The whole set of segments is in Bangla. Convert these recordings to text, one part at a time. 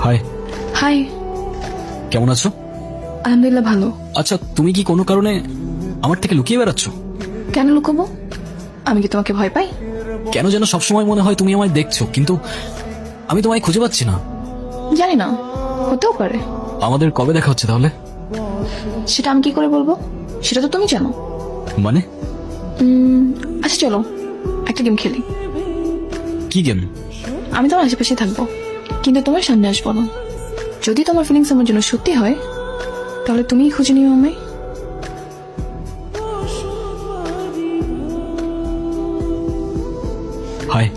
হাই। হাই। কেমন আছো? আলহামদুলিল্লাহ ভালো। আচ্ছা, তুমি কি কোনো কারণে আমার থেকে লুকিয়ে বেড়াচ্ছ? কেন লুকাবো? আমি কি তোমাকে ভয় পাই? কেন যেন সবসময় মনে হয় তুমি আমায় দেখছো, কিন্তু আমি তোমায় খুঁজে পাচ্ছি না। জানি না, হতেও পারে। আমাদের কবে দেখা হচ্ছে তাহলে? সেটা আমি কি করে বলবো? সেটা তো তুমি জানো। মানে? আচ্ছা চলো একটা গেম খেলি। কি গেম? আমি তোমার আশেপাশে থাকবো, কিন্তু তোমার সামনে আসবো না। যদি তোমার ফিলিংস আমার জন্য সত্যি হয়, তাহলে তুমিই খুঁজে নিও আমায়। হাই।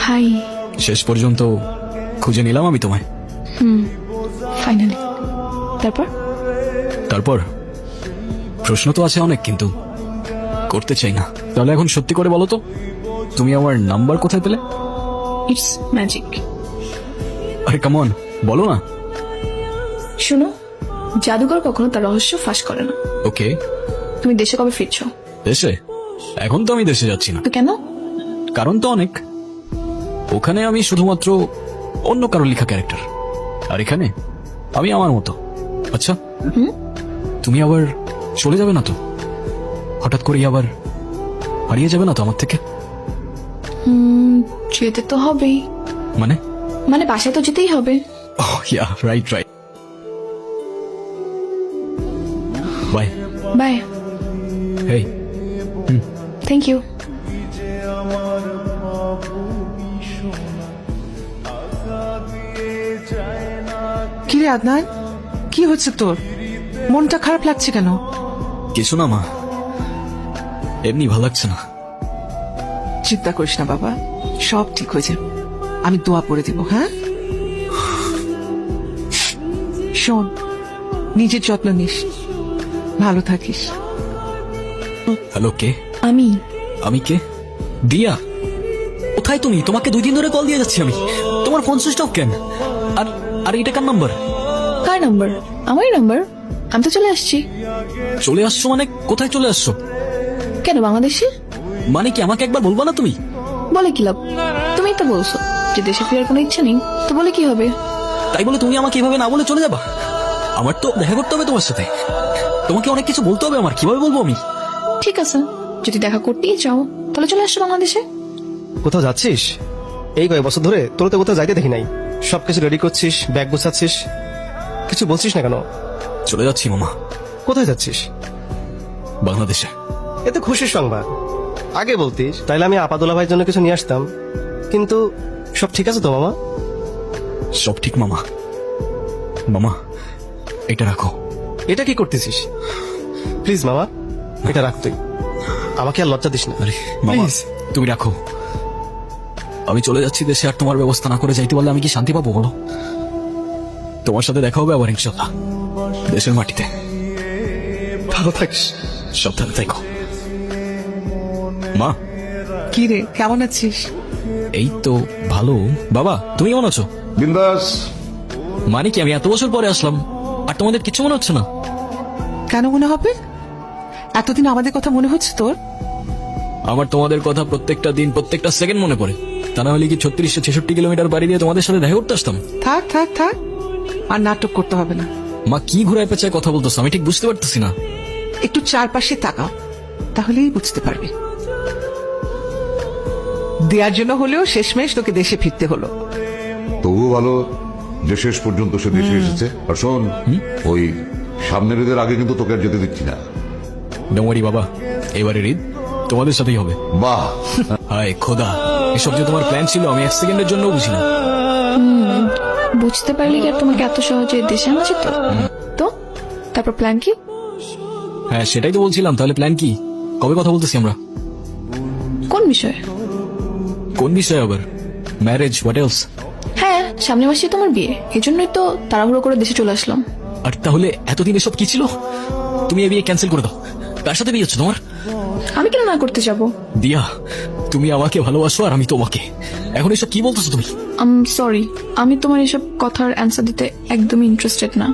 হাই। শেষ পর্যন্ত খুঁজে নিলাম আমি তোমায়। ফাইনালি। তারপর? তারপর প্রশ্ন তো আছে অনেক, কিন্তু করতে চাই না। তাহলে এখন সত্যি করে বলো তো, তুমি আমার নাম্বার কোথায় পেলে? It's magic. আরে কাম অন, বলো না। শুনো, জাদুঘর কখনো তার রহস্য ফাঁস করে না। ওকে। তুমি দেশে কবে ফিরছো? দেশে? এখন তো আমি দেশে যাচ্ছি না। তো কেন? কারণ তো অনেক। ওখানে আমি শুধুমাত্র অন্য কারো লেখা ক্যারেক্টার, আর এখানে আমি আমার মতো। আচ্ছা, তুমি আবার চলে যাবে না তো? হঠাৎ করে আবার হারিয়ে যাবে না তো আমার থেকে? যেতে তো হবেই। মানে? মানে বাসায় তো যেতেই হবে। Oh yeah, right right. Bye. Bye. Hey. Thank you. কি রে আদনান, কি হচ্ছে তোর? মনটা খারাপ লাগছে কেন? কিছু না মা, এমনি ভালো লাগছে না। চিন্তা করিস না বাবা, সব ঠিক হয়ে যাবে। আমি দোয়া পড়ে দিব। হ্যাঁ শোন, নিজের যত্ন নিস, ভালো থাকিস। হ্যালো, কে? আমি। আমি কে? দিয়া? কোথায় তুমি? তোমাকে 2 দিন ধরে কল দিয়ে যাচ্ছি আমি। তোমার ফোন সুইচ অফ কেন? আর আর এটা কার নাম্বার? কার নাম্বার? আমারই নাম্বার। আমি তো চলে আসছি। চলে আসছো মানে? কোথায় চলে আসছো? কেন, বাংলাদেশে? মানে কি আমাকে একবার বলবা না তুমি? বলে কি লাভ? তুমি তো বলছো যে দেশে ফেরার কোনো ইচ্ছা নেই, তো বলে কি হবে? তাই বলে তুমি আমাকে এভাবে না বলে চলে যাবা? আমার তো দেখা করতে হবে তোমার সাথে। তোমাকে অনেক কিছু বলতে হবে আমার, কিভাবে বলবো আমি? ঠিক আছে, যদি দেখা করতেই চাও তাহলে চলে আসছো বাংলাদেশে। কোথাও যাচ্ছিস? এই কয়েক বছর ধরে তোর তো কোথাও যাইতে দেখি নাই। সবকিছু রেডি করছিস, ব্যাগ গোছাচ্ছিস, কিছু বলছিস না কেন? চলে যাচ্ছি মামা, কোথায় যাচ্ছিস? বাংলাদেশে। এতে খুশির সংবাদ। আগে বলতিস, তাইলে আমি আপাদুল্লাহ ভাইয়ের জন্য কিছু নিয়ে আসতাম। কিন্তু সব ঠিক আছে তো মামা? সব ঠিক মামা। মামা, এটা রাখো। এটা কি করতেছিস? প্লিজ মামা, এটা রাখ তুই। আমাকে আর লজ্জা দিস না। আরে মামা, প্লিজ। তুমি রাখো। আমি চলে যাচ্ছি দেশে, আর তোমার ব্যবস্থা না করে যাইতে পারলে আমি কি শান্তি পাবো বলো? তোমার সাথে দেখা হবে আবার ইনশাল্লাহ, দেশের মাটিতে। ভালো থাকিস। সাবধানে থেকো মা। কি রে, কেমন আছিস? এই তো ভালো। বাবা, তুমি কেমন আছো? বিন্দাস। মানে কি আমি এত বছর পরে আসলাম আর তোমাদের কিছু মনে হচ্ছে না? কেন মনে হবে? এতদিন আমাদের কথা মনে হচ্ছে তোর? আমার তোমাদের কথা প্রত্যেকটা দিন, প্রত্যেকটা সেকেন্ড মনে পড়ে। তা না হলে কি 3666 কিলোমিটার বাড়ি দিয়ে তোমাদের সাথে দেখা করতে আসতাম? থাক থাক থাক, আর নাটক করতে হবে না। মা, কি ঘুরায় পেঁচায় কথা বলতেছো? আমি ঠিক বুঝতে পারতেছি না। একটু চারপাশে তাকাও, তাহলেই বুঝতে পারবে। দেওয়ার জন্য হলেও শেষমেশ তোকে দেশে ফিরতে হলো। তবুও ভালো যে শেষ পর্যন্ত সে দেশে এসেছে। আর শোন, ওই সামনের ঈদের আগে কিন্তু তোকে আর যেতে দিচ্ছি না। ডোমারি বাবা, এবারের ঈদ তোমাদের সাথেই হবে। বাহ। হায় খোদা, এসব যে তোমার প্ল্যান ছিল আমি 1 সেকেন্ডের জন্য বুঝি না। বুঝতে পারলে কি আর তোমাকে এত সহজে দেশে আনা যেত? তো তারপর প্ল্যান কি? হ্যাঁ, সেটাই তো বলছিলাম। তাহলে প্ল্যান কি? কবে কথা বলতেছি আমরা? কোন বিষয়ে? কোন বিষয় আবার? Marriage, what else? হ্যাঁ, সামনের মাসে তোমার বিয়ে, এজন্যই তো তাড়াহুড়ো করে দেশে চলে আসলাম। আর তাহলে এতদিন এসব কি ছিল? তুমি এই বিয়ে ক্যান্সেল করে দাও। কার সাথে বিয়ে হচ্ছে তোমার? আমি কেন না করতে যাবো? দিয়া, তুমি আমাকে ভালোবাসো আর আমি তোমাকে। এখন এসব কি বলতেছো তুমি? সরি, আমি তোমার এসব কথার অ্যান্সার দিতে একদমই ইন্টারেস্টেড না।